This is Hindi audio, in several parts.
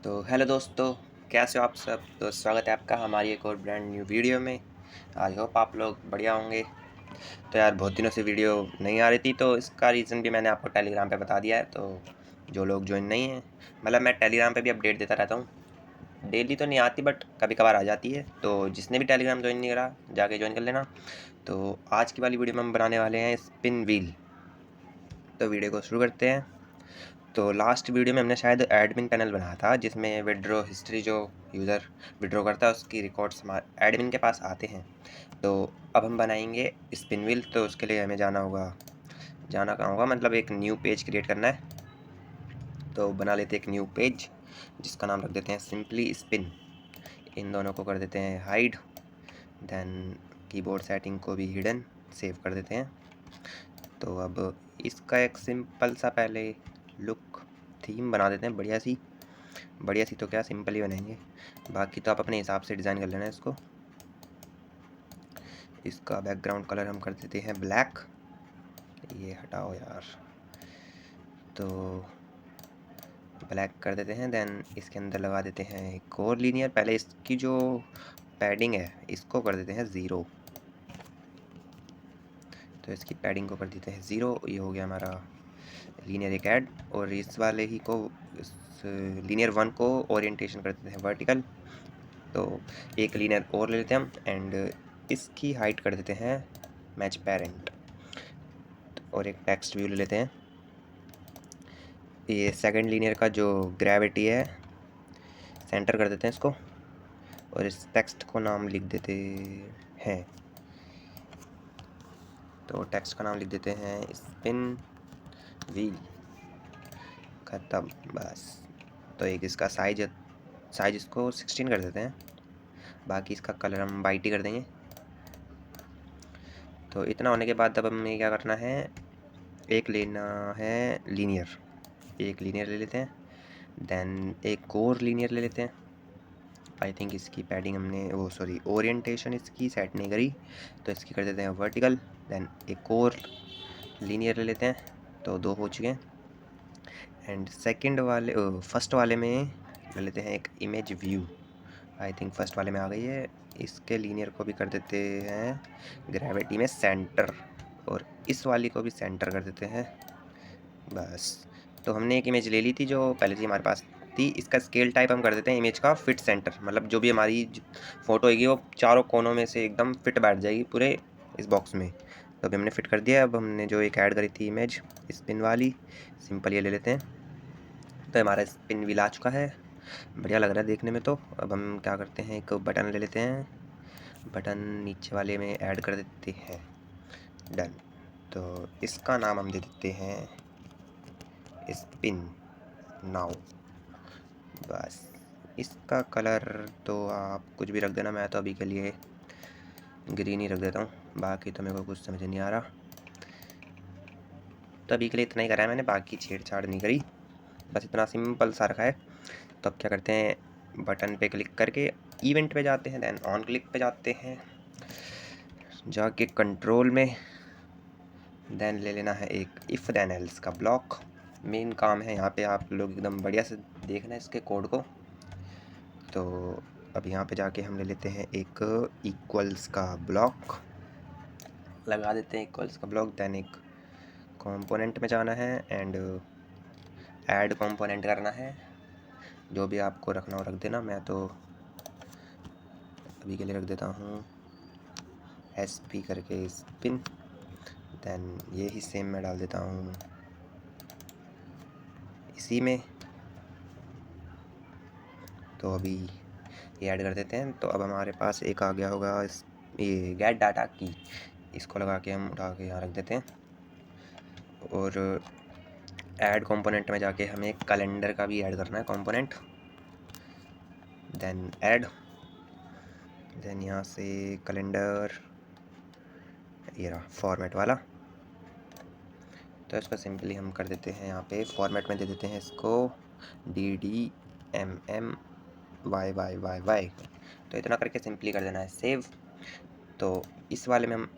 तो हेलो दोस्तों, कैसे हो आप सब। तो स्वागत है आपका हमारी एक और ब्रांड न्यू वीडियो में। आई होप आप लोग बढ़िया होंगे। तो यार बहुत दिनों से वीडियो नहीं आ रही थी, तो इसका रीज़न भी मैंने आपको टेलीग्राम पे बता दिया है। तो जो लोग ज्वाइन नहीं हैं, मतलब मैं टेलीग्राम पे भी अपडेट देता रहता हूँ। डेली तो नहीं आती बट कभी कभार आ जाती है। तो जिसने भी टेलीग्राम ज्वाइन नहीं करा जाके ज्वाइन कर लेना। तो आज की वाली वीडियो में हम बनाने वाले हैं स्पिन व्हील। तो वीडियो को शुरू करते हैं। तो लास्ट वीडियो में हमने शायद एडमिन पैनल बनाया था, जिसमें विड्रॉ हिस्ट्री जो यूज़र विड्रॉ करता है उसकी रिकॉर्ड्स हमारे एडमिन के पास आते हैं। तो अब हम बनाएंगे स्पिन व्हील। तो उसके लिए हमें जाना कहाँ होगा, मतलब एक न्यू पेज क्रिएट करना है। तो बना लेते हैं एक न्यू पेज, जिसका नाम रख देते हैं सिंपली स्पिन। इन दोनों को कर देते हैं हाइड, देन कीबोर्ड सेटिंग को भी हिडन सेव कर देते हैं। तो अब इसका एक सिंपल सा पहले लुक थीम बना देते हैं, बढ़िया सी तो क्या, सिंपल ही बनाएंगे। बाकी तो आप अपने हिसाब से डिज़ाइन कर लेना है इसको। इसका बैकग्राउंड कलर हम कर देते हैं ब्लैक। ये हटाओ यार, तो ब्लैक कर देते हैं। देन इसके अंदर लगा देते हैं एक और लीनियर। पहले इसकी जो पैडिंग है इसको कर देते हैं ज़ीरो। तो इसकी पैडिंग को कर देते हैं ज़ीरो। ये हो गया हमारा लीनियर एक ऐड। और इस वाले ही को, इस लीनियर वन को ओरिएंटेशन कर देते हैं वर्टिकल। तो एक लीनियर और ले लेते हैं हम, एंड इसकी हाइट कर देते हैं मैच पेरेंट। और एक टेक्स्ट व्यू ले लेते हैं। ये सेकंड लीनियर का जो ग्रेविटी है सेंटर कर देते हैं इसको। और इस टेक्स्ट को नाम लिख देते हैं, तो टेक्स्ट का नाम लिख देते हैं स्पिन व्हील। ख़त्म बस। तो एक इसका साइज इसको 16 कर देते हैं। बाकी इसका कलर हम वाइट ही कर देंगे। तो इतना होने के बाद अब हमें क्या करना है, एक लेना है एक लीनियर ले लेते हैं। देन एक और लीनियर ले लेते हैं। आई थिंक इसकी पैडिंग हमने ओरिएंटेशन इसकी सेट नहीं करी, तो इसकी कर देते हैं वर्टिकल। देन एक और लीनियर ले लेते हैं। तो दो हो चुके हैं। एंड फर्स्ट वाले में ले लेते हैं एक image view. I think first वाले में आ गई है। इसके लीनियर को भी कर देते हैं ग्रेविटी में सेंटर, और इस वाली को भी सेंटर कर देते हैं बस। तो हमने एक इमेज ले ली थी जो पहले से हमारे पास थी। इसका स्केल टाइप हम कर देते हैं इमेज का फिट सेंटर, मतलब जो भी हमारी फ़ोटो होगी वो चारों कोनों में से एकदम फिट बैठ जाएगी पूरे इस बॉक्स में। तो अभी हमने फिट कर दिया। अब हमने जो एक ऐड करी थी इमेज स्पिन वाली, सिंपल ये ले लेते हैं। तो हमारा स्पिन व्हील आ चुका है, बढ़िया लग रहा है देखने में। तो अब हम क्या करते हैं, एक बटन ले लेते हैं। बटन नीचे वाले में ऐड कर देते हैं, डन। तो इसका नाम हम दे देते हैं स्पिन नाउ बस। इसका कलर तो आप कुछ भी रख देना, मैं तो अभी के लिए ग्रीन ही रख देता हूँ। बाकी तो मेरे को कुछ समझ नहीं आ रहा, तो अभी के लिए इतना ही करा है मैंने, बाकी छेड़छाड़ नहीं करी, बस इतना सिंपल सा रखा है। तो अब क्या करते हैं, बटन पे क्लिक करके इवेंट पे जाते हैं, देन ऑन क्लिक पे जाते हैं, जाके कंट्रोल में देन ले लेना है एक इफ़ देन एल्स का ब्लॉक। मेन काम है यहाँ पे, आप लोग एकदम बढ़िया से देखना है इसके कोड को। तो अब यहाँ पे जाके हम ले लेते हैं एक इक्वल्स का ब्लॉक, लगा देते हैं इक्वल्स का ब्लॉक। देन एक कंपोनेंट में जाना है एंड ऐड कंपोनेंट करना है। जो भी आपको रखना हो रख देना, मैं तो अभी के लिए रख देता हूँ SP करके स्पिन। देन ये ही सेम मैं डाल देता हूँ इसी में। तो अभी ये ऐड कर देते हैं। तो अब हमारे पास एक आ गया होगा ये गेट डाटा की, इसको लगा के हम उठा के यहाँ रख देते हैं। और ऐड कंपोनेंट में जाके हमें कैलेंडर का भी ऐड करना है कंपोनेंट। देन ऐड, देन यहाँ से कैलेंडर, ये रहा फॉर्मेट वाला। तो इसको सिंपली हम कर देते हैं यहाँ पे फॉर्मेट में दे देते हैं इसको DDMMYYYY। तो इतना करके सिंपली कर देना है सेव। तो इस वाले में हम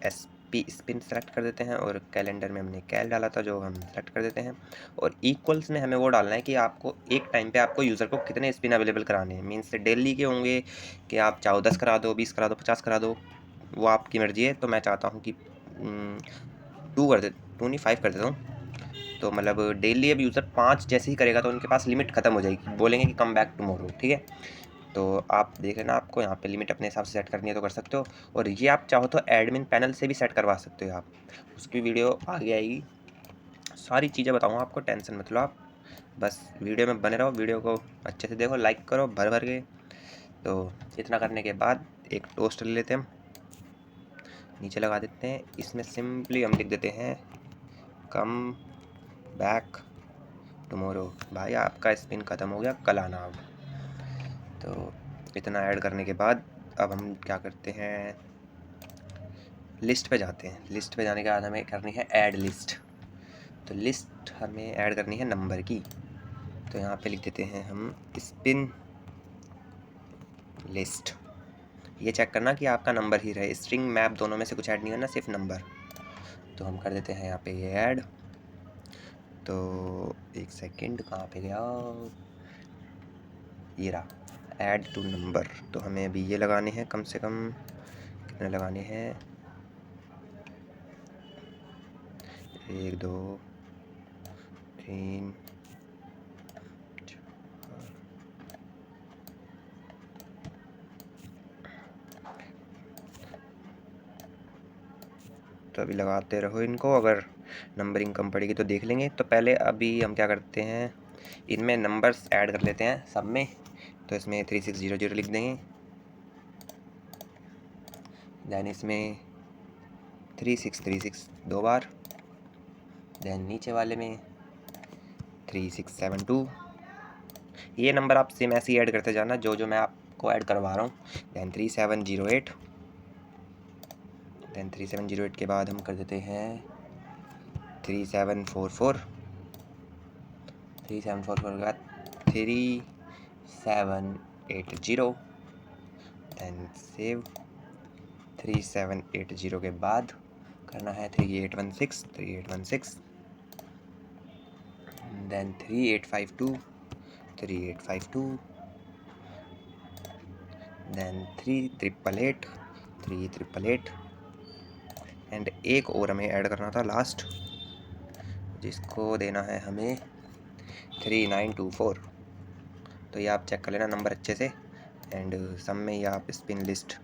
पी स्पिन सेलेक्ट कर देते हैं और कैलेंडर में हमने कैल डाला था जो हम सेलेक्ट कर देते हैं। और इक्वल्स में हमें वो डालना है कि आपको एक टाइम पे आपको यूज़र को कितने स्पिन अवेलेबल कराने हैं। मीन्स डेली के होंगे कि आप चाहो 10 करा दो, 20 करा दो, 50 करा दो, वो आपकी मर्जी है। तो मैं चाहता हूँ कि 2 कर दे, 2 नहीं 5 कर देता हूँ। तो मतलब डेली अब यूज़र 5 जैसे ही करेगा तो उनके पास लिमिट ख़त्म हो जाएगी, बोलेंगे कि कम बैक टुमारो, ठीक है। तो आप देख लेना, आपको यहाँ पे लिमिट अपने हिसाब से सेट करनी है तो कर सकते हो। और ये आप चाहो तो एडमिन पैनल से भी सेट करवा सकते हो आप, उसकी वीडियो आगे आएगी। सारी चीज़ें बताऊँगा आपको, टेंशन मत लो आप, बस वीडियो में बने रहो, वीडियो को अच्छे से देखो, लाइक करो भर भर के। तो इतना करने के बाद एक टोस्ट ले लेते हैं, हम नीचे लगा देते हैं। इसमें सिंपली हम लिख देते हैं कम बैक टुमारो। भाई आपका स्पिन ख़त्म हो गया, कल आना अब। तो इतना ऐड करने के बाद अब हम क्या करते हैं, लिस्ट पे जाते हैं। लिस्ट पे जाने के बाद हमें करनी है ऐड लिस्ट। तो लिस्ट हमें ऐड करनी है नंबर की। तो यहाँ पे लिख देते हैं हम स्पिन लिस्ट। ये चेक करना कि आपका नंबर ही रहे, स्ट्रिंग मैप दोनों में से कुछ ऐड नहीं करना, सिर्फ नंबर। तो हम कर देते हैं यहाँ पे ये ऐड। तो एक सेकंड, कहाँ पे गया, ये रहा, ऐड टू नंबर। तो हमें अभी ये लगाने हैं, कम से कम कितने लगाने हैं, 1 2 3 तो अभी लगाते रहो इनको, अगर नंबरिंग कम पड़ेगी तो देख लेंगे। तो पहले अभी हम क्या करते हैं, इनमें नंबर्स ऐड कर लेते हैं सब में। तो इसमें 3600 लिख देंगे, दैन इसमें 3636 2 बार, दैन नीचे वाले में 3672। ये नंबर आप सेम ऐसे ही ऐड करते जाना जो जो मैं आपको ऐड करवा रहा हूँ। दैन 3708, दैन 3708 के बाद हम कर देते हैं 3744, 3744 के बाद 3780, दैन सेव। 3780 के बाद करना है 3816, 3816, दैन 3852, 3852, दैन 3888, 3888। एंड एक और हमें ऐड करना था लास्ट, जिसको देना है हमें 3924। तो ये आप चेक कर लेना नंबर अच्छे से, एंड सब में ये आप स्पिन लिस्ट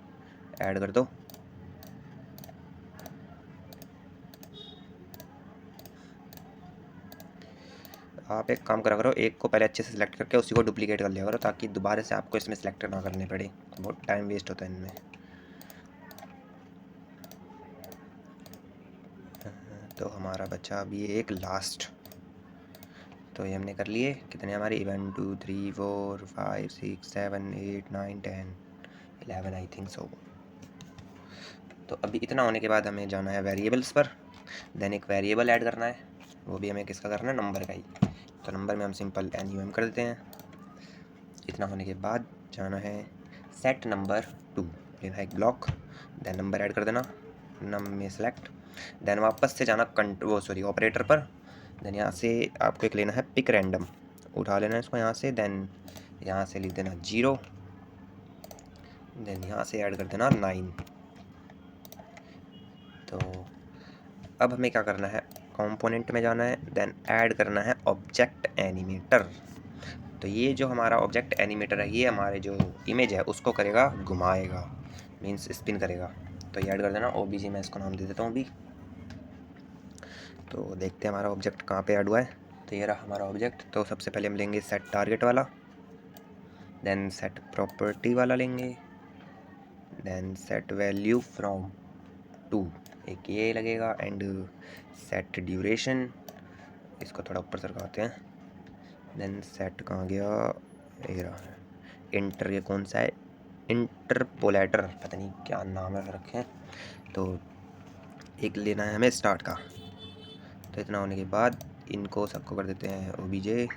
ऐड कर दो। आप एक काम करा करो, एक को पहले अच्छे से सिलेक्ट करके उसी को डुप्लीकेट कर लिया करो, ताकि दोबारा से आपको इसमें सिलेक्ट ना करने पड़े, बहुत टाइम वेस्ट होता है इनमें। तो हमारा बचा अभी एक लास्ट। तो ये हमने कर लिए, कितने हमारे 1 2 3 4 5 6 7 8 9 10 11 आई थिंक सो। तो अभी इतना होने के बाद हमें जाना है वेरिएबल्स पर। देन एक वेरिएबल ऐड करना है, वो भी हमें किसका करना है, नंबर का ही। तो नंबर में हम सिंपल NUM कर देते हैं। इतना होने के बाद जाना है सेट नंबर 2, लेना है एक ब्लॉक, देन नंबर ऐड कर देना, नम में सेलेक्ट, देन वापस से जाना ऑपरेटर पर। देन यहाँ से आपको एक लेना है पिक रैंडम, उठा लेना है इसको यहाँ से, देन यहाँ से लिख देना 0, देन यहाँ से ऐड कर देना 9। तो अब हमें क्या करना है, कंपोनेंट में जाना है, देन ऐड करना है ऑब्जेक्ट एनिमेटर। तो ये जो हमारा ऑब्जेक्ट एनिमेटर है, ये हमारे जो इमेज है उसको करेगा, घुमाएगा, मींस स्पिन करेगा। तो ये ऐड कर देना OBJ, मैं इसको नाम दे देता हूँ अभी। तो देखते हैं हमारा ऑब्जेक्ट कहाँ पे ऐड हुआ है। तो ये रहा हमारा ऑब्जेक्ट। तो सबसे पहले हम लेंगे सेट टारगेट वाला, देन सेट प्रॉपर्टी वाला लेंगे, देन सेट वैल्यू फ्रॉम 2, एक ये लगेगा, एंड सेट ड्यूरेशन, इसको थोड़ा ऊपर सरकाते हैं, देन सेट कहाँ गया, ये रहा है इंटर, ये कौन सा है, इंटरपोलेटर, पता नहीं क्या नाम है रखे हैं। तो एक लेना है हमें स्टार्ट का। तो इतना होने के बाद इनको सबको कर देते हैं OBJ,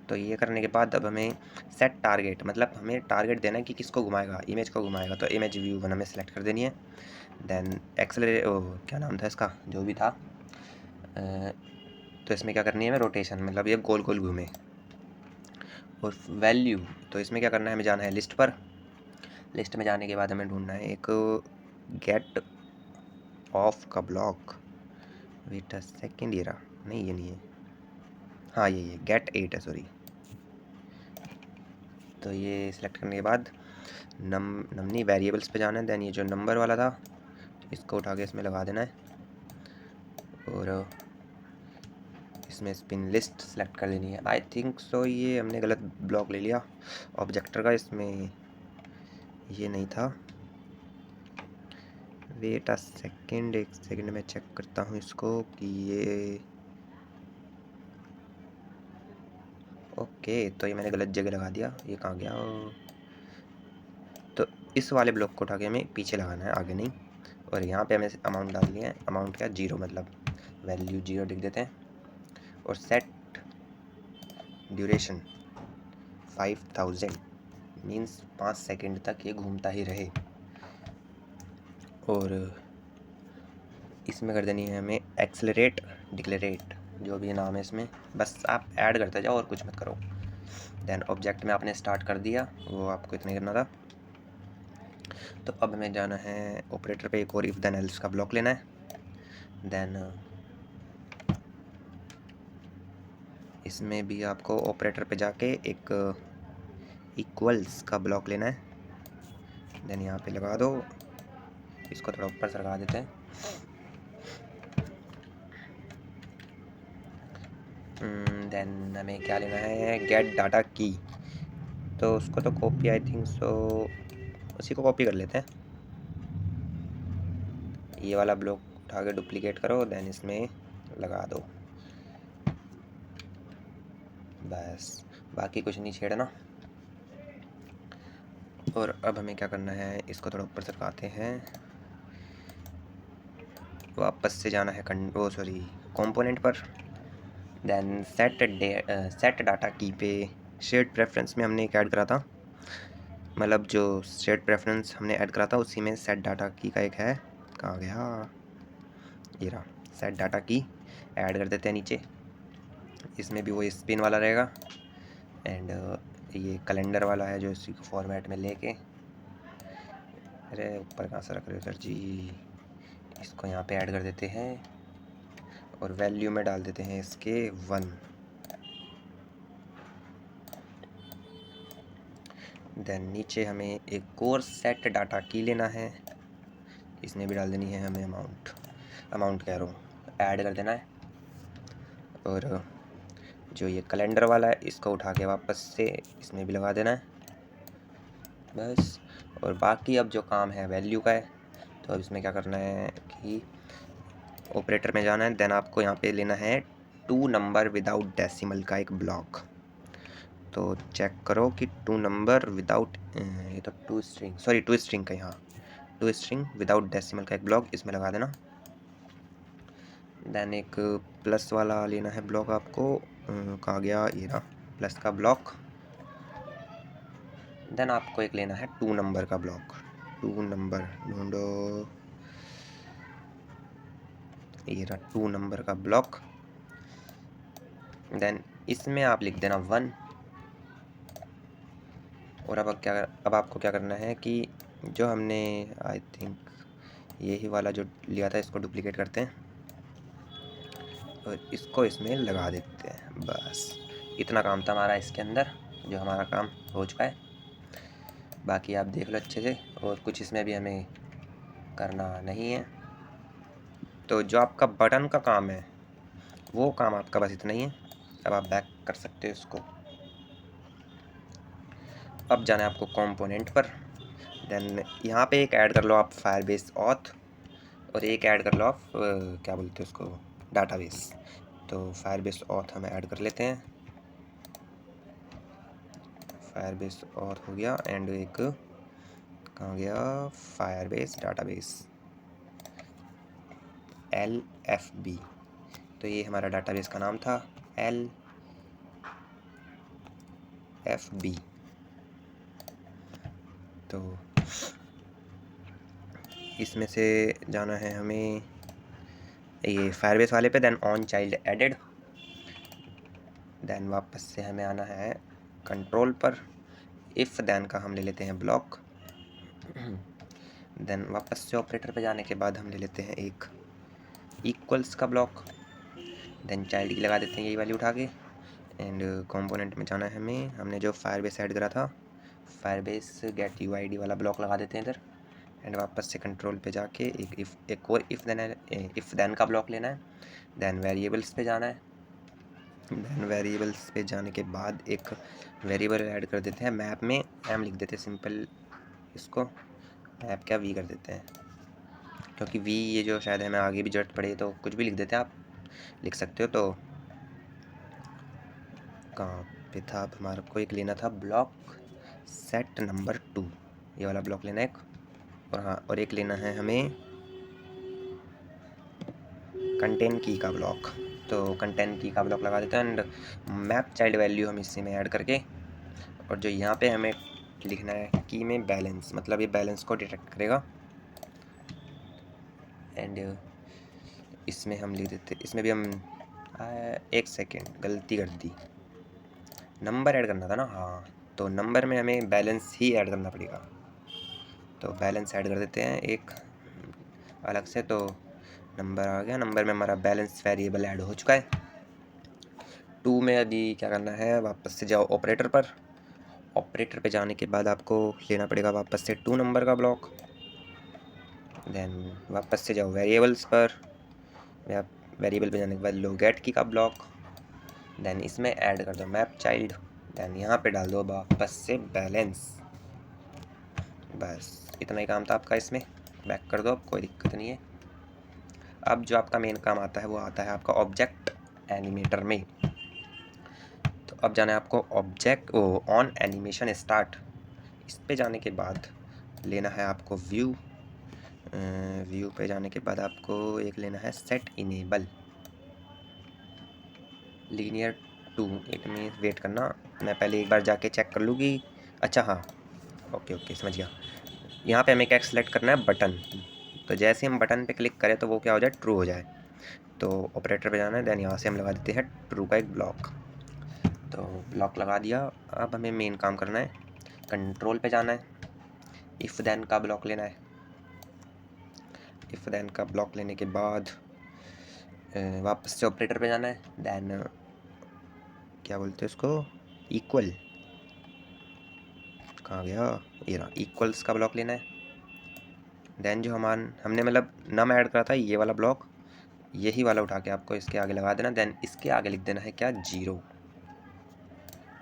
तो ये करने के बाद अब हमें सेट टारगेट, मतलब हमें टारगेट देना है कि किसको घुमाएगा, इमेज को घुमाएगा। तो इमेज व्यू 1 हमें सेलेक्ट कर देनी है। देन एक्सेलरेट, क्या नाम था इसका, जो भी था, तो इसमें क्या करनी है हमें, रोटेशन, मतलब ये गोल गोल घूमे। और वैल्यू, तो इसमें क्या करना है, हमें जाना है लिस्ट पर। लिस्ट में जाने के बाद हमें ढूंढना है एक गेट ऑफ का ब्लॉक। वेट अ सेकेंड, ये रहा, नहीं ये नहीं है, हाँ ये गेट 8 है, सॉरी। तो ये सिलेक्ट करने के बाद नमनी वेरिएबल्स पे जाना है। देन ये जो नंबर वाला था इसको उठा के इसमें लगा देना है। और इसमें स्पिन लिस्ट सेलेक्ट कर देनी है। आई थिंक सो ये हमने गलत ब्लॉक ले लिया ऑब्जेक्टर का, इसमें ये नहीं था। वेट अ सेकेंड, एक सेकेंड में चेक करता हूँ इसको कि ये ओके। तो ये मैंने गलत जगह लगा दिया, ये कहाँ गया। तो इस वाले ब्लॉक को उठा के हमें पीछे लगाना है, आगे नहीं। और यहाँ पे हमें अमाउंट डालनी है। अमाउंट क्या, 0, मतलब वैल्यू 0 लिख देते हैं। और सेट ड्यूरेशन 5000, मीन्स 5 सेकेंड तक ये घूमता ही रहे। और इसमें कर देनी है हमें एक्सेलरेट डिक्लेरेट, जो भी नाम है इसमें, बस आप ऐड करते जाओ और कुछ मत करो। देन ऑब्जेक्ट में आपने स्टार्ट कर दिया, वो आपको इतना ही करना था। तो अब हमें जाना है ऑपरेटर पे, एक और इफ देन एल्स का ब्लॉक लेना है। देन इसमें भी आपको ऑपरेटर पे जाके एक इक्वल्स का ब्लॉक लेना है। देन यहाँ पे लगा दो, इसको थोड़ा ऊपर सरका देते हैं। देन हमें क्या लेना है, गेट डाटा की। तो उसको तो कॉपी, आई थिंक सो उसी को कॉपी कर लेते हैं। ये वाला ब्लॉक उठा के डुप्लीकेट करो, देन इसमें लगा दो, बस, बाकी कुछ नहीं छेड़ना। और अब हमें क्या करना है, इसको थोड़ा ऊपर सरकाते हैं। वापस से जाना है कंपोनेंट पर। देन सेट डाटा की पे शेयर्ड प्रेफरेंस में हमने एक ऐड करा था, मतलब जो शेयर्ड प्रेफरेंस हमने ऐड करा था उसी में सेट डाटा की का एक है, कहाँ गया, ये रहा, सेट डाटा की ऐड कर देते हैं नीचे। इसमें भी वो स्पिन वाला रहेगा। एंड ये कैलेंडर वाला है जो इसी को फॉर्मेट में लेके, अरे ऊपर कहाँ से रख रहे हो सर जी, इसको यहाँ पे ऐड कर देते हैं। और वैल्यू में डाल देते हैं इसके 1। देन नीचे हमें एक और सेट डाटा की लेना है, इसमें भी डाल देनी है हमें अमाउंट कह रहा हूँ, ऐड कर देना है। और जो ये कैलेंडर वाला है इसको उठा के वापस से इसमें भी लगा देना है, बस। और बाकी अब जो काम है वैल्यू का है। तो अब इसमें क्या करना है कि ऑपरेटर में जाना है। देन आपको यहाँ पे लेना है 2 नंबर विदाउट डेसिमल का एक ब्लॉक। तो चेक करो कि 2 नंबर विदाउट, ये तो 2 स्ट्रिंग का, यहाँ 2 स्ट्रिंग विदाउट डेसिमल का एक ब्लॉक इसमें लगा देना। देन एक प्लस वाला लेना है ब्लॉक आपको, कहाँ गया, ये रहा प्लस का ब्लॉक। देन आपको एक लेना है 2 नंबर का ब्लॉक। 2 नंबर ढूंढो, ये रहा 2 नंबर का ब्लॉक। देन इसमें आप लिख देना 1। और अब आपको क्या करना है कि जो हमने आई थिंक यही वाला जो लिया था इसको डुप्लीकेट करते हैं और इसको इसमें लगा देते हैं, बस। इतना काम था हमारा इसके अंदर, जो हमारा काम हो चुका है। बाकी आप देख लो अच्छे से, और कुछ इसमें भी हमें करना नहीं है। तो जो आपका बटन का काम है वो काम आपका बस इतना ही है। अब आप बैक कर सकते हो इसको। अब जाना है आपको कंपोनेंट पर। देन यहाँ पे एक ऐड कर लो आप फायरबेस ऑथ, और एक ऐड कर लो आप क्या बोलते हैं उसको, डाटाबेस। तो फायरबेस ऑथ हम ऐड कर लेते हैं, फायरबेस ऑथ हो गया। एंड एक कहाँ गया, फायरबेस डाटाबेस LFB। तो ये हमारा डाटाबेस का नाम था FB। तो इसमें से जाना है हमें ये फायरबेस वाले पे, then on child added, then वापस से हमें आना है कंट्रोल पर, इफ़ देन का हम ले लेते हैं ब्लॉक, देन वापस से ऑपरेटर पे जाने के बाद हम ले लेते हैं एक इक्वल्स का ब्लॉक, देन चाइल्ड की लगा देते हैं यही वाली उठा के, एंड कंपोनेंट में जाना है हमें, हमने जो फायरबेस ऐड करा था फायरबेस गेट UID वाला ब्लॉक लगा देते हैं इधर, एंड वापस से कंट्रोल पे जाके एक और इफ़ देन का ब्लॉक लेना है, देन वेरिएबल्स पे जाना है, देन वेरिएबल्स पे जाने के बाद एक वेरिएबल ऐड कर देते हैं मैप में, एम लिख देते हैं सिंपल, इसको मैप क्या वी कर देते हैं, क्योंकि वी ये जो शायद हमें आगे भी जरूरत पड़े तो कुछ भी लिख देते हैं, आप लिख सकते हो। तो कहाँ पे था, अब हमारे को एक लेना था ब्लॉक सेट नंबर 2, ये वाला ब्लॉक लेना है एक, और हाँ और एक लेना है हमें कंटेन की का ब्लॉक, तो कंटेन की का ब्लॉक लगा देते हैं, एंड मैप चाइल्ड वैल्यू हम इसी में ऐड करके, और जो यहाँ पे हमें लिखना है की में बैलेंस, मतलब ये बैलेंस को डिटेक्ट करेगा, एंड इसमें हम लिख देते, इसमें भी हम एक सेकेंड गलती कर दी, नंबर ऐड करना था ना, हाँ तो नंबर में हमें बैलेंस ही ऐड करना पड़ेगा, तो बैलेंस ऐड कर देते हैं एक अलग से, तो नंबर आ गया, नंबर में हमारा बैलेंस वेरिएबल ऐड हो चुका है। 2 में अभी क्या करना है, वापस से जाओ ऑपरेटर पर, ऑपरेटर पे जाने के बाद आपको लेना पड़ेगा वापस से 2 नंबर का ब्लॉक, देन वापस से जाओ वेरिएबल्स पर, वेरिएबल पे जाने के बाद लो गेट की का ब्लॉक, देन इसमें ऐड कर दो मैप चाइल्ड, देन यहाँ पे डाल दो वापस से बैलेंस, बस इतना ही काम था आपका, इसमें बैक कर दो, अब कोई दिक्कत नहीं है। अब जो आपका मेन काम आता है वो आता है आपका ऑब्जेक्ट एनिमेटर में, तो अब जाना है आपको ऑब्जेक्ट ऑन एनिमेशन स्टार्ट, इस पे जाने के बाद लेना है आपको व्यू, व्यू पे जाने के बाद आपको एक लेना है set enable linear 2, it means wait करना, मैं पहले एक बार जाके चेक कर लूँगी, अच्छा हाँ ओके ओके समझ गया। यहाँ पे हमें क्या सेलेक्ट करना है, बटन, तो जैसे हम बटन पे क्लिक करें तो वो क्या हो जाए, ट्रू हो जाए, तो ऑपरेटर पे जाना है, देन यहाँ से हम लगा देते हैं ट्रू का एक ब्लॉक, तो ब्लॉक लगा दिया। अब हमें मेन काम करना है, कंट्रोल पे जाना है, इफ़ देन का ब्लॉक लेना है, इफ़ देन का ब्लॉक लेने के बाद वापस से ऑपरेटर पे जाना है, देन क्या बोलते हैं उसको, इक्वल, कहाँ गया ये रहा, इक्वल्स का ब्लॉक लेना है, देन जो हमने मतलब नम ऐड करा था ये वाला ब्लॉक, यही वाला उठा के आपको इसके आगे लगा देना, देन इसके आगे लिख देना है क्या, 0।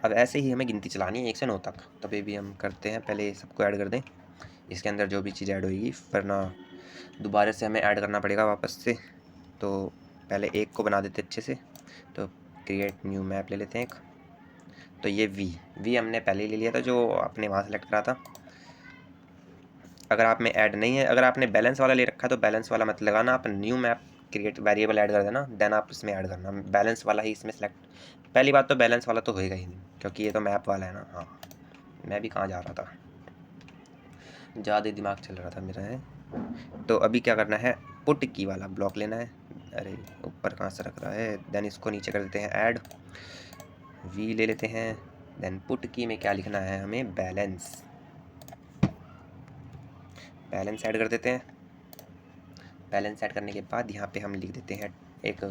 अब ऐसे ही हमें गिनती चलानी है 1 से 9 तक, तो भी हम करते हैं, पहले सबको ऐड कर दें, इसके अंदर जो भी चीज़ ऐड होगी, वरना दोबारा से हमें ऐड करना पड़ेगा वापस से, तो पहले एक को बना देते अच्छे से, तो क्रिएट न्यू मैप ले लेते हैं एक, तो ये वी हमने पहले ले लिया था जो आपने वहाँ सेलेक्ट करा था, अगर आप में ऐड नहीं है, अगर आपने बैलेंस वाला ले रखा है तो बैलेंस वाला मत लगाना, आप new map create variable add कर देना, देन आप इसमें ऐड करना, बैलेंस वाला ही इसमें सेलेक्ट, पहली बात तो बैलेंस वाला तो होएगा ही नहीं क्योंकि ये तो मैप वाला है ना, हाँ मैं भी कहाँ जा रहा था, ज़्यादा दिमाग चल रहा था मेरा है। तो अभी क्या करना है, पुट की वाला ब्लॉक लेना है, अरे ऊपर कहाँ से रख रहा है, देन इसको नीचे कर देते हैं ऐड, वी ले लेते हैं, देन पुट की में क्या लिखना है हमें, बैलेंस, बैलेंस ऐड कर देते हैं, बैलेंस ऐड करने के बाद यहाँ पे हम लिख देते हैं एक,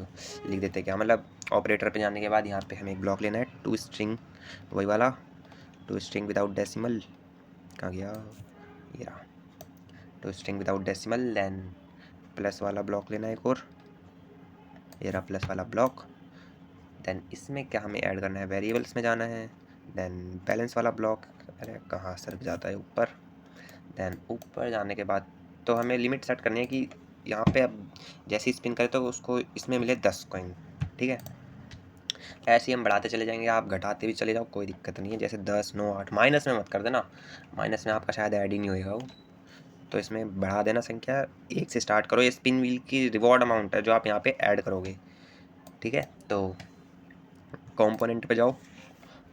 लिख देते हैं क्या मतलब, ऑपरेटर पे जाने के बाद यहाँ पे हमें एक ब्लॉक लेना है, 2 स्ट्रिंग, वही वाला 2 स्ट्रिंग विदाउट डेसिमल, कहाँ गया ये रहा, 2 string without decimal, then plus वाला ब्लॉक लेना है एक और, ये रहा प्लस वाला ब्लॉक, देन इसमें क्या हमें ऐड करना है, वेरिएबल्स में जाना है, देन बैलेंस वाला ब्लॉक, अरे कहाँ सरक जाता है ऊपर, देन ऊपर जाने के बाद तो हमें लिमिट सेट करनी है कि यहाँ पे अब जैसे ही स्पिन करें तो उसको इसमें मिले 10 कॉइन, ठीक है, ऐसे ही हम बढ़ाते चले जाएंगे, आप घटाते भी चले जाओ कोई दिक्कत नहीं है, जैसे 10 9 8, माइनस में मत कर देना, माइनस में आपका शायद ऐड ही नहीं होएगा वो, तो इसमें बढ़ा देना संख्या, 1 से स्टार्ट करो, ये स्पिन व्हील की रिवॉर्ड अमाउंट है जो आप यहाँ पे ऐड करोगे, ठीक है। तो कंपोनेंट पे जाओ,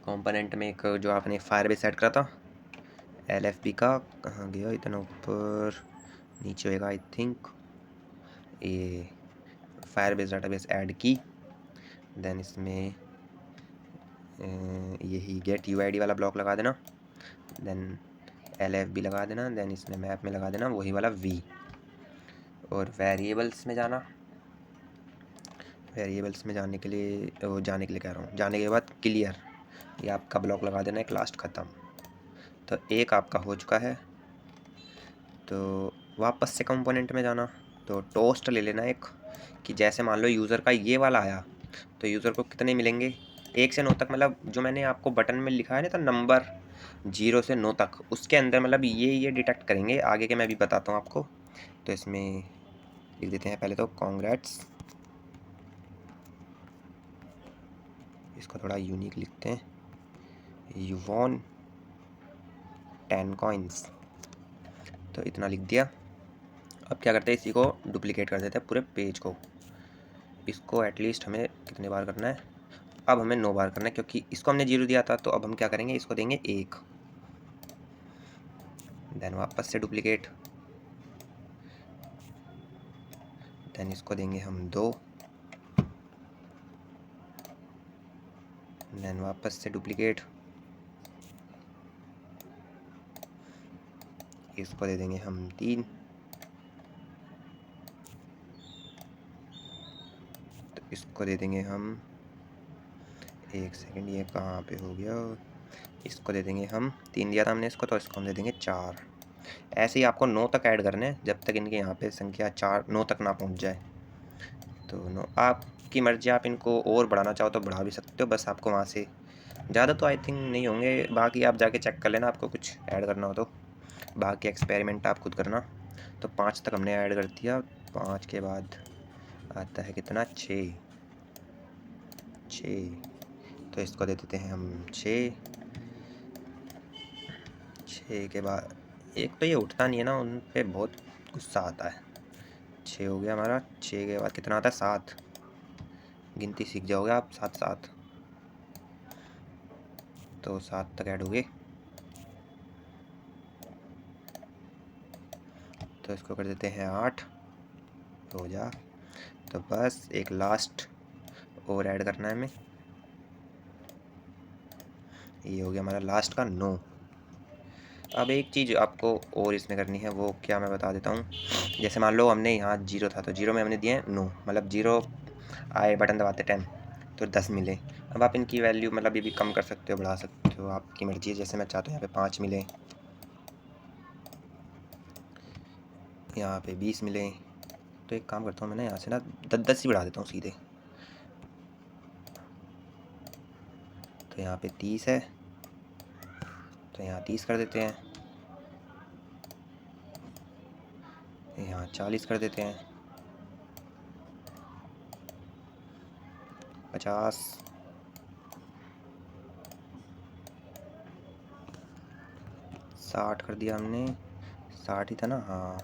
कंपोनेंट में एक जो आपने फायर बेस सेट करा था LFB का, कहाँ गया, इतना ऊपर नीचे होएगा आई थिंक, ये फायर बेस डाटाबेस ऐड की। देन इसमें यही गेट UID वाला ब्लॉक लगा देना, देन LFB लगा देना, देन इसमें मैप में लगा देना वही वाला V, और वेरिएबल्स में जाना। वेरिएबल्स में जाने के लिए कह रहा हूँ, जाने के बाद क्लियर, ये आपका ब्लॉक लगा देना एक लास्ट ख़त्म। तो एक आपका हो चुका है। तो वापस से कंपोनेंट में जाना, तो टोस्ट ले लेना एक, कि जैसे मान लो यूज़र का ये वाला आया तो यूज़र को कितने मिलेंगे 1 से 9 तक, मतलब जो मैंने आपको बटन में लिखा है ना तो नंबर 0 से 9 तक, उसके अंदर मतलब ये डिटेक्ट करेंगे। आगे के मैं भी बताता हूँ आपको। तो इसमें लिख देते हैं पहले तो कॉन्ग्रेट्स, इसको थोड़ा यूनिक लिखते हैं, यू वॉन 10 कॉइन्स। तो इतना लिख दिया। अब क्या करते हैं, इसी को डुप्लीकेट कर देते हैं पूरे पेज को। इसको एटलीस्ट हमें कितने बार करना है, अब हमें 9 बार करना है, क्योंकि इसको हमने 0 दिया था। तो अब हम क्या करेंगे, इसको देंगे 1, देन वापस से डुप्लीकेट, देन इसको देंगे हम 2, देन वापस से डुप्लीकेट, इसको दे देंगे हम 3, तो इसको दे देंगे हम, एक सेकंड ये कहाँ पे हो गया, इसको दे देंगे हम 3 दिया था हमने इसको, तो इसको हम दे देंगे 4। ऐसे ही आपको 9 तक ऐड करने हैं, जब तक इनके यहाँ पे संख्या 9 तक ना पहुँच जाए। तो 9 आपकी मर्जी, आप इनको और बढ़ाना चाहो तो बढ़ा भी सकते हो, बस आपको वहाँ से ज़्यादा तो आई थिंक नहीं होंगे, बाकी आप जाके चेक कर लेना आपको कुछ ऐड करना हो तो, बाकी एक्सपेरिमेंट आप खुद करना। तो 5 तक हमने ऐड कर दिया। 5 के बाद आता है कितना, 6। तो इसको दे देते हैं हम 6। 6 के बाद एक तो ये उठता नहीं है ना, उन पे बहुत गुस्सा आता है। 6 हो गया हमारा। 6 के बाद कितना आता है, 7। गिनती सीख जाओगे आप, 7 7, तो 7 तक ऐड हो गए। तो इसको कर देते हैं 8, हो जा। तो बस एक लास्ट और ऐड करना है हमें, ये हो गया हमारा लास्ट का 9। अब एक चीज़ आपको और इसमें करनी है, वो क्या मैं बता देता हूँ। जैसे मान लो हमने यहाँ 0 था, तो 0 में हमने दिए हैं 9, मतलब 0 आए, बटन दबाते 10, तो 10 मिले। अब आप इनकी वैल्यू मतलब ये भी कम कर सकते हो, बढ़ा सकते हो, आपकी मर्जी है। जैसे मैं चाहता हूँ यहाँ पे 5 मिले, यहाँ पे 20 मिले, तो एक काम करता हूँ मैं ना, यहाँ से ना 10 ही बढ़ा देता हूँ सीधे। तो यहाँ पे 30 है, तो यहाँ 30 कर देते हैं, यहाँ 40 कर देते हैं, 50, 60 कर दिया हमने, 60 ही था ना, हाँ।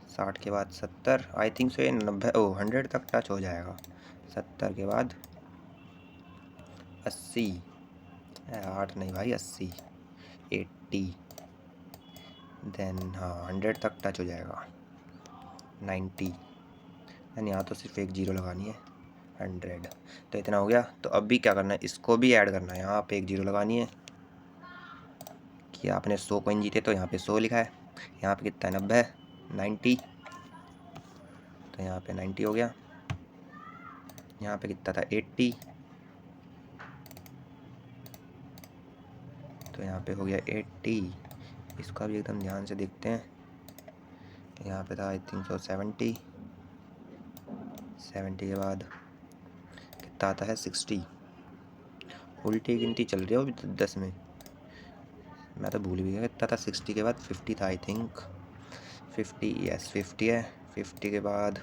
60 के बाद 70, आई थिंक सो ये 90 100 तक टच हो जाएगा। 70 के बाद 80, 8 नहीं भाई, 80, 80, देन हाँ 100 तक टच हो जाएगा। 90, देन यहाँ तो सिर्फ एक 0 लगानी है, 100। तो इतना हो गया। तो अब भी क्या करना है, इसको भी ऐड करना है, यहाँ पे एक 0 लगानी है, कि आपने 100 कॉइन जीते, तो यहाँ पे 100 लिखा है। यहाँ पे कितना है, 90, 90, तो यहाँ पे 90 हो गया। यहाँ पे कितना था, 80, तो यहाँ पे हो गया 80। इसका भी एकदम ध्यान से देखते हैं, यहाँ पे था आई थिंक सो 70, 70 के बाद कितना आता है, 60। उल्टी गिनती चल रही है वो 10 में, मैं तो भूल भी गया कितना था। 60 के बाद 50 था आई थिंक, 50, यस 50 है। 50 के बाद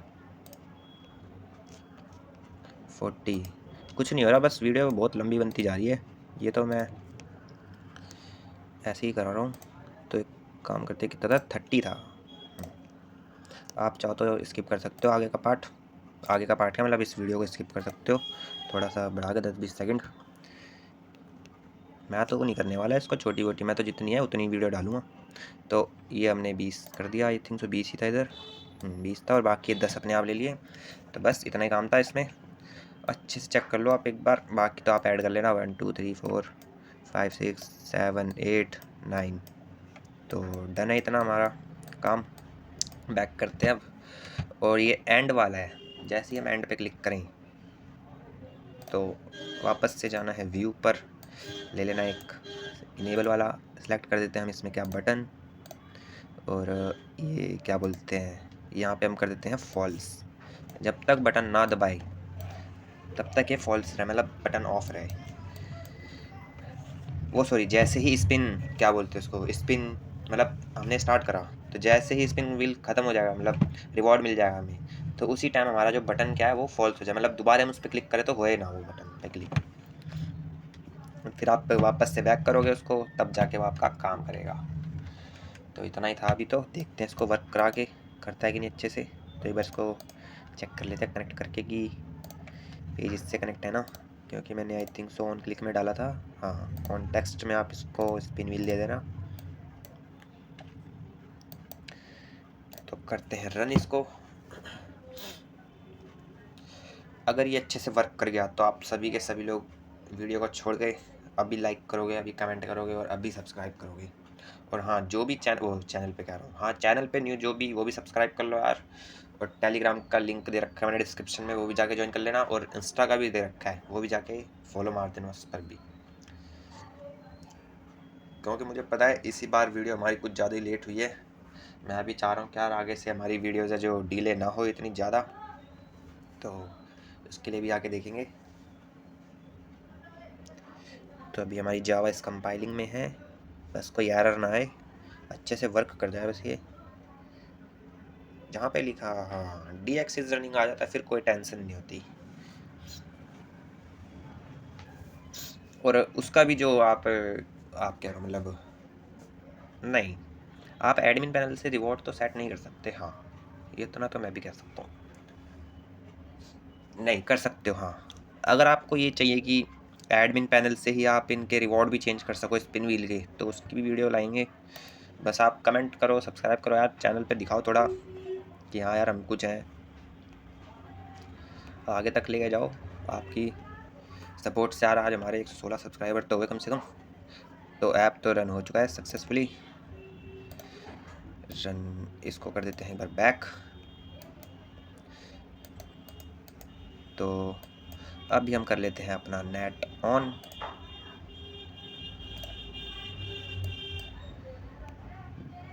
40। कुछ नहीं हो रहा, बस वीडियो बहुत लंबी बनती जा रही है, ये तो मैं ऐसे ही करा रहा हूँ। तो एक काम करते, कितना था, 30 था। आप चाहो तो स्किप कर सकते हो आगे का पार्ट, आगे का पार्ट क्या मतलब इस वीडियो को स्किप कर सकते हो, थोड़ा सा बढ़ा के 10-20 सेकंड। मैं तो वो नहीं करने वाला इसको छोटी वोटी, मैं तो जितनी है उतनी वीडियो डालूँगा। तो ये हमने 20 कर दिया, आई थिंक सो 20 ही था इधर, 20 था और बाकी 10 अपने आप ले लिए। तो बस इतना ही काम था इसमें, अच्छे से चेक कर लो आप एक बार, बाकी तो आप ऐड कर लेना 1 2 3 4 5 6 7 8 9। तो डन है इतना हमारा काम। बैक करते हैं अब, और ये एंड वाला है, जैसे ही हम एंड पे क्लिक करें तो वापस से जाना है व्यू पर, ले लेना एक इनेबल वाला, सेलेक्ट कर देते हैं हम इसमें क्या बटन, और ये क्या बोलते हैं, यहाँ पे हम कर देते हैं फॉल्स। जब तक बटन ना दबाए तब तक ये फॉल्स रहे, मतलब बटन ऑफ रहे। वो सॉरी, जैसे ही स्पिन, क्या बोलते हैं उसको, स्पिन मतलब हमने स्टार्ट करा तो जैसे ही स्पिन व्हील ख़त्म हो जाएगा, मतलब रिवॉर्ड मिल जाएगा हमें, तो उसी टाइम हमारा जो बटन क्या है वो फॉल्स हो जाए, मतलब दोबारा हम उस पर क्लिक करें तो होए ना वो बटन पे क्लिक। फिर आप वापस से बैक करोगे उसको, तब जाके वो आपका काम करेगा। तो इतना ही था, अभी तो देखते हैं इसको वर्क करा के करता है कि नहीं अच्छे से। तो एक बार इसको चेक कर लेते हैं कनेक्ट करके कि पेज इससे कनेक्ट है ना, क्योंकि मैंने आई थिंक सो ऑन क्लिक में डाला था। हाँ, कॉन्टेक्स्ट में आप इसको स्पिन व्हील दे देना। तो करते हैं रन इसको। अगर ये अच्छे से वर्क कर गया तो आप सभी के सभी लोग वीडियो को छोड़ के अभी लाइक करोगे, अभी कमेंट करोगे और अभी सब्सक्राइब करोगे। और हाँ, जो भी चैनल पे कह रहा हूँ, हाँ चैनल पे न्यू जो भी, वो भी सब्सक्राइब कर लो यार। और टेलीग्राम का लिंक दे रखा है मैंने डिस्क्रिप्शन में, वो भी जाके ज्वाइन कर लेना। और इंस्टा का भी दे रखा है, वो भी जाके फॉलो मार देना उस पर भी, क्योंकि मुझे पता है इसी बार वीडियो हमारी कुछ ज़्यादा ही लेट हुई है। मैं अभी चाह रहा हूँ कि यार आगे से हमारी वीडियोज़ है जो डिले ना हो इतनी ज़्यादा, तो उसके लिए भी आके देखेंगे। तो अभी हमारी जावा इस कंपाइलिंग में है, बस कोई एरर ना आए, अच्छे से वर्क कर जाए बस। ये जहाँ पे लिखा हाँ DX इज रनिंग आ जाता है, फिर कोई टेंशन नहीं होती। और उसका भी जो आप कह रहे हो, मतलब नहीं, आप एडमिन पैनल से रिवॉर्ड तो सेट नहीं कर सकते। हाँ, ये इतना तो मैं भी कह सकता हूँ, नहीं कर सकते हो। हाँ, अगर आपको ये चाहिए कि एडमिन पैनल से ही आप इनके रिवॉर्ड भी चेंज कर सको स्पिन व्हील के, तो उसकी भी वीडियो लाएंगे। बस आप कमेंट करो, सब्सक्राइब करो यार, चैनल पे दिखाओ थोड़ा कि हाँ यार हम कुछ हैं, आगे तक लेके जाओ। आपकी सपोर्ट से यार आज हमारे 116 सब्सक्राइबर तो हुए कम से कम। तो ऐप तो रन हो चुका है सक्सेसफुली। रन इसको कर देते हैं एक बार बैक। तो अभी हम कर लेते हैं अपना नेट ऑन।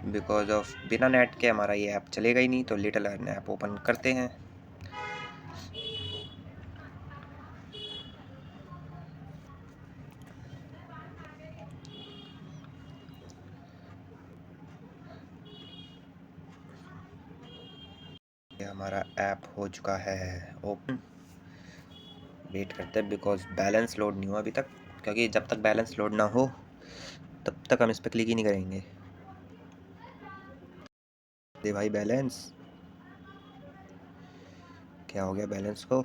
बिकॉज ऑफ बिना नेट के हमारा ये ऐप चलेगा ही नहीं, तो लिटिल अर्न ऐप ओपन करते हैं। ये हमारा ऐप हो चुका है ओपन। वेट करते हैं बिकॉज बैलेंस लोड नहीं हुआ अभी तक, क्योंकि जब तक बैलेंस लोड ना हो तब तक हम इस पर क्लिक ही नहीं करेंगे। दे भाई बैलेंस, क्या हो गया बैलेंस को।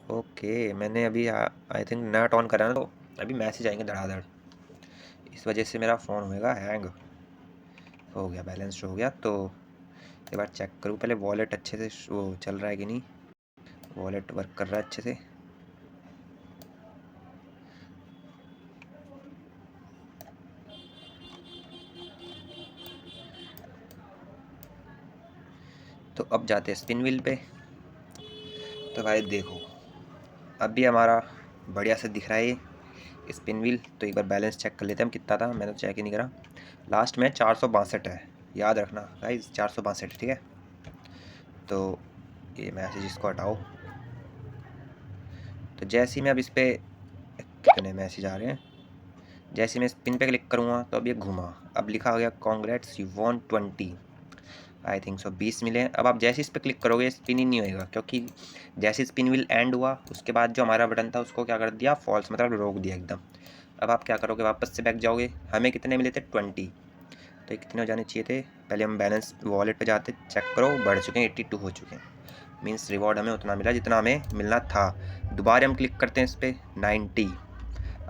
ओके, मैंने अभी आई थिंक नेट ऑन करा ना, तो अभी मैसेज आएंगे धड़ाधड़, इस वजह से मेरा फ़ोन होएगा हैंग। हो गया बैलेंस हो गया। तो एक बार चेक करूँ पहले वॉलेट अच्छे से वो चल रहा है कि नहीं, वॉलेट वर्क कर रहा है अच्छे से। तो अब जाते हैं स्पिन व्हील पे। तो भाई देखो अभी हमारा बढ़िया से दिख रहा है ये स्पिन व्हील। तो एक बार बैलेंस चेक कर लेते हैं हम कितना था, मैंने तो चेक ही नहीं करा। लास्ट में 462 है, याद रखना गाइस 462, ठीक है। तो ये मैसेज इसको हटाओ। तो जैसे ही मैं अब इस पर, कितने मैसेज आ रहे हैं, जैसे मैं स्पिन पे क्लिक करूँगा तो अब ये घुमा, अब लिखा हो गया congrats you won 20, I think so 20 मिले। अब आप जैसे इस पर क्लिक करोगे स्पिन ही नहीं होएगा, क्योंकि जैसे स्पिन व्हील एंड हुआ उसके बाद जो हमारा बटन था उसको क्या कर दिया, फॉल्स, मतलब रोक दिया एकदम। अब आप क्या करोगे, वापस से बैक जाओगे। हमें कितने मिले थे 20, तो ये कितने हो जाने चाहिए थे। पहले हम बैलेंस वॉलेट पे जाते, चेक करो बढ़ चुके हैं, 82 हो चुके हैं। मीन्स रिवॉर्ड हमें उतना मिला जितना हमें मिलना था। दोबारा हम क्लिक करते हैं इस पर 90।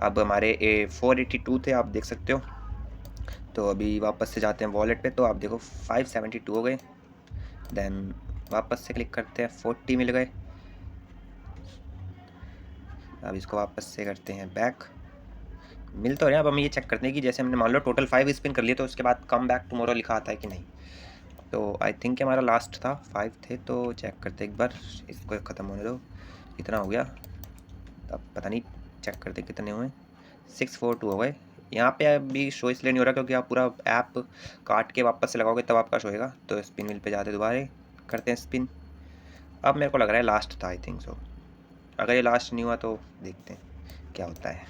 अब हमारे 482 थे, आप देख सकते हो। तो अभी वापस से जाते हैं वॉलेट पे, तो आप देखो 572 हो गए। देन वापस से क्लिक करते हैं, 40 मिल गए। अब इसको वापस से करते हैं बैक, मिल तो रहे हैं। अब हम ये चेक करते हैं कि जैसे हमने मान लो टोटल 5 स्पिन कर लिए, तो उसके बाद कम बैक टुमारो लिखा आता है कि नहीं। तो आई थिंक हमारा लास्ट था 5 थे, तो चेक करते एक बार, इसको ख़त्म होने दो। कितना हो गया अब पता नहीं, चेक करते कितने हुए। 642 हो गए। यहाँ पे अभी शो इसलिए नहीं हो रहा क्योंकि आप पूरा ऐप काट के वापस से लगाओगे तब आपका शो होएगा। तो स्पिन व्हील पे जाते दोबारा करते हैं स्पिन। अब मेरे को लग रहा है लास्ट था, आई थिंक सो। अगर ये लास्ट नहीं हुआ तो देखते हैं क्या होता है।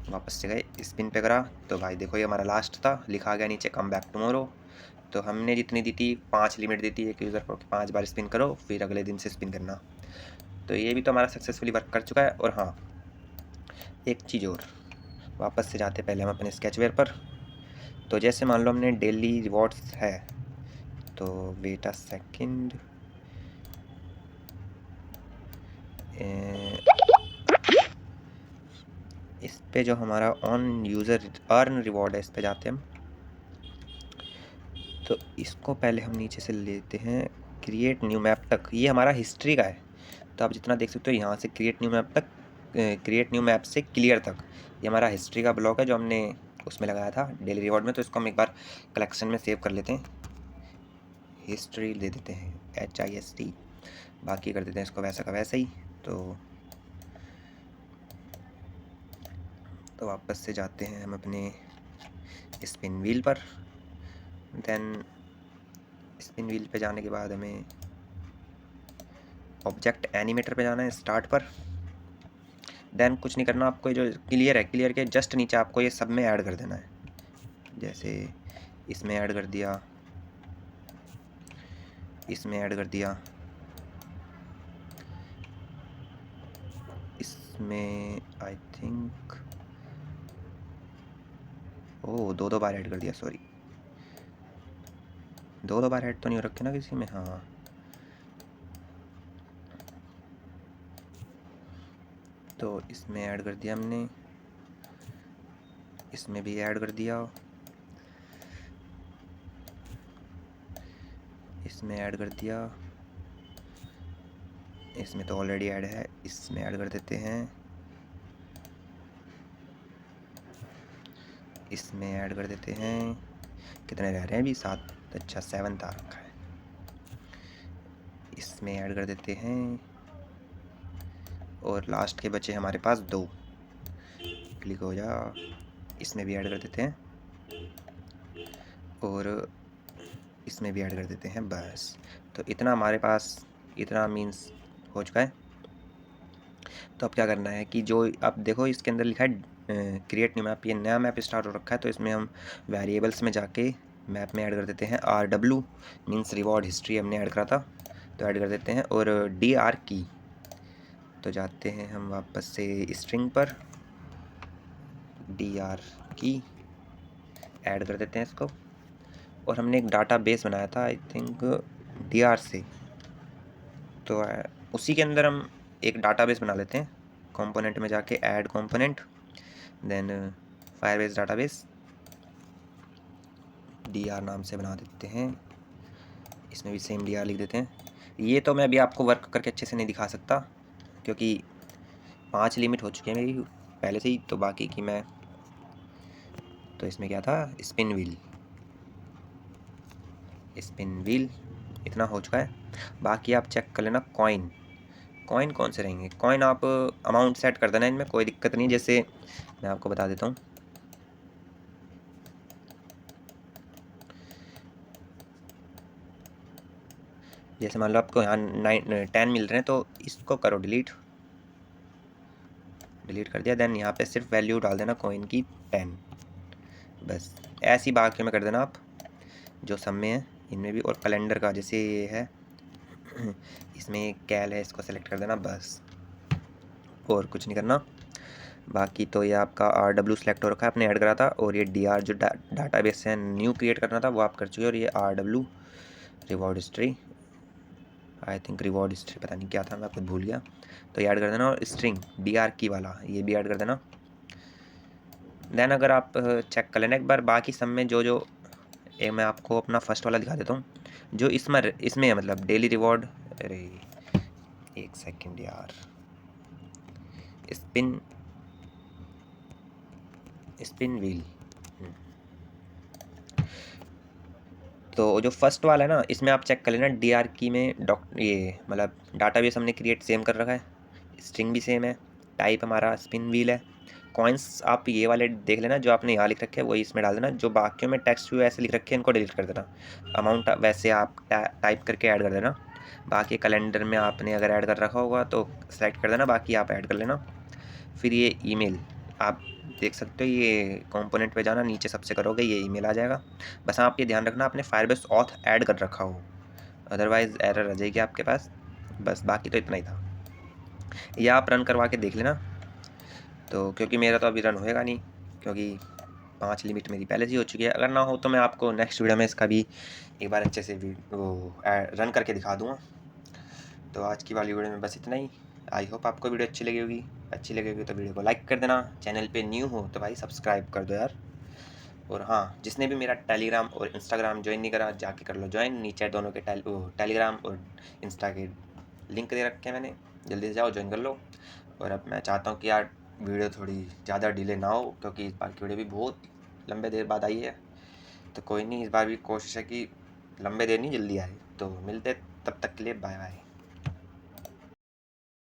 वापस से गए, स्पिन पे करा, तो भाई देखो ये हमारा लास्ट था, लिखा गया नीचे कम बैक टुमारो। तो हमने जितनी दी थी 5 लिमिट दी थी एक यूज़र को कि 5 बार स्पिन करो, फिर अगले दिन से स्पिन करना। तो ये भी तो हमारा सक्सेसफुली वर्क कर चुका है। और हाँ, एक चीज़ और, वापस से जाते पहले हम अपने स्केचवेयर पर। तो जैसे मान लो हमने डेली रिवॉर्ड्स है, तो वेट अ सेकंड, इस पे जो हमारा ऑन यूज़र अर्न रिवॉर्ड है, इस पे जाते हैं हम। तो इसको पहले हम नीचे से लेते हैं क्रिएट न्यू मैप तक, ये हमारा हिस्ट्री का है। तो आप जितना देख सकते हो यहाँ से क्रिएट न्यू मैप तक, क्रिएट न्यू मैप से क्लियर तक, ये हमारा हिस्ट्री का ब्लॉक है जो हमने उसमें लगाया था डेली रिवॉर्ड में। तो इसको हम एक बार कलेक्शन में सेव कर लेते हैं, हिस्ट्री दे देते हैं HIST, बाकी कर देते हैं इसको वैसा का वैसा ही। तो वापस से जाते हैं हम अपने स्पिन व्हील पर। देन स्पिन व्हील पे जाने के बाद हमें ऑब्जेक्ट एनिमेटर पे जाना है, स्टार्ट पर। देन कुछ नहीं करना आपको, जो क्लियर है, क्लियर के जस्ट नीचे आपको ये सब में ऐड कर देना है। जैसे इसमें ऐड कर दिया, इसमें ऐड कर दिया, इसमें आई थिंक दो बार ऐड कर दिया, सॉरी, दो बार ऐड तो नहीं हो रखे ना किसी में। हाँ, तो इसमें ऐड कर दिया हमने, इसमें भी ऐड कर दिया, इसमें ऐड कर दिया, इसमें तो ऑलरेडी ऐड है, इसमें ऐड कर देते हैं, इसमें ऐड कर देते हैं। कितने रह रहे हैं अभी? 7, अच्छा 7 आ रखा है। इसमें ऐड कर देते हैं, और लास्ट के बचे हमारे पास 2, क्लिक हो जा, इसमें भी ऐड कर देते हैं, और इसमें भी ऐड कर देते हैं। बस, तो इतना हमारे पास, इतना मीन्स हो चुका है। तो अब क्या करना है कि जो अब देखो इसके अंदर लिखा है क्रिएट न्यू मैप, ये नया मैप स्टार्ट हो रखा है। तो इसमें हम वेरिएबल्स में जाके मैप में ऐड कर देते हैं RW, मीन्स रिवॉर्ड हिस्ट्री हमने ऐड करा था, तो ऐड कर देते हैं। और DR की, तो जाते हैं हम वापस से स्ट्रिंग पर, DR की ऐड कर देते हैं इसको। और हमने एक डाटा बेस बनाया था आई थिंक DR से, तो उसी के अंदर हम एक डाटाबेस बना लेते हैं। कंपोनेंट में जाके add component, then Firebase database, DR नाम से बना देते हैं। इसमें भी सेम DR लिख देते हैं। ये तो मैं अभी आपको वर्क करके अच्छे से नहीं दिखा सकता क्योंकि 5 लिमिट हो चुकी है मेरी पहले से ही, तो बाकी की मैं, तो इसमें क्या था, स्पिन व्हील इतना हो चुका है। बाकी आप चेक कर लेना कॉइन कौन से रहेंगे। कॉइन आप अमाउंट सेट कर देना, इनमें कोई दिक्कत नहीं। जैसे मैं आपको बता देता हूँ, जैसे मान लो आपको यहाँ 10 मिल रहे हैं, तो इसको करो डिलीट कर दिया। देन यहाँ पे सिर्फ वैल्यू डाल देना कॉइन की 10, बस ऐसी बाकी में कर देना आप जो सब में है इनमें भी। और कैलेंडर का जैसे ये है इसमें कैल है, इसको सेलेक्ट कर देना बस, और कुछ नहीं करना। बाकी तो ये आपका RW सेलेक्ट हो रखा है, आपने ऐड करा था। और ये DR जो डाटाबेस है न्यू क्रिएट करना था वो आप कर चुके हो। और ये RW reward history I think reward history, पता नहीं क्या था, मैं खुद भूल गया। तो ये ऐड कर देना, और स्ट्रिंग डीआर की वाला ये भी ऐड कर देना। देन अगर आप चेक कर लेना एक बार बाकी सब में जो जो, एक मैं आपको अपना फर्स्ट वाला दिखा देता हूँ जो इसमें है, मतलब डेली रिवॉर्ड। अरे एक सेकंड यार, स्पिन स्पिन व्हील। तो जो फर्स्ट वाला है ना, इसमें आप चेक कर लेना डीआर की में ये मतलब डाटाबेस हमने क्रिएट सेम कर रखा है, स्ट्रिंग भी सेम है, टाइप हमारा स्पिन व्हील है। कॉइन्स आप ये वाले देख लेना जो आपने यहाँ लिख रखे हैं वही इसमें डाल देना, जो बाकियों में टेक्स्ट भी वैसे लिख रखे हैं इनको डिलीट कर देना। अमाउंट वैसे आप टाइप करके ऐड कर देना। बाकी कैलेंडर में आपने अगर ऐड कर रखा होगा तो सेलेक्ट कर देना, बाकी आप ऐड कर लेना। फिर ये ईमेल आप देख सकते हो, ये कंपोनेंट पे जाना, नीचे सबसे करोगे ये ईमेल आ जाएगा। बस आप ये ध्यान रखना आपने फायरबेस ऑथ ऐड कर रखा हो, अदरवाइज़ एरर आ जाएगी आपके पास। बस बाकी तो इतना ही था, ये आप रन करवा के देख लेना। तो क्योंकि मेरा तो अभी रन होएगा नहीं, क्योंकि 5 लिमिट मेरी पहले से ही हो चुकी है। अगर ना हो तो मैं आपको नेक्स्ट वीडियो में इसका भी एक बार अच्छे से रन करके दिखा दूँगा। तो आज की वाली वीडियो में बस इतना ही। आई होप आपको वीडियो अच्छी लगी होगी। अच्छी लगी होगी तो वीडियो को लाइक कर देना, चैनल पे न्यू हो तो भाई सब्सक्राइब कर दो यार। और हाँ, जिसने भी मेरा टेलीग्राम और इंस्टाग्राम ज्वाइन नहीं करा जाके कर लो ज्वाइन, नीचे दोनों के टेलीग्राम और इंस्टा के लिंक दे रखे हैं मैंने, जल्दी से जाओ ज्वाइन कर लो। और अब मैं चाहता हूँ कि यार वीडियो थोड़ी ज़्यादा डिले ना हो, क्योंकि इस बार की वीडियो भी बहुत लंबे देर बाद आई है। तो कोई नहीं, इस बार भी कोशिश है कि लंबे देर नहीं जल्दी आए। तो मिलते तब तक के लिए बाय बाय।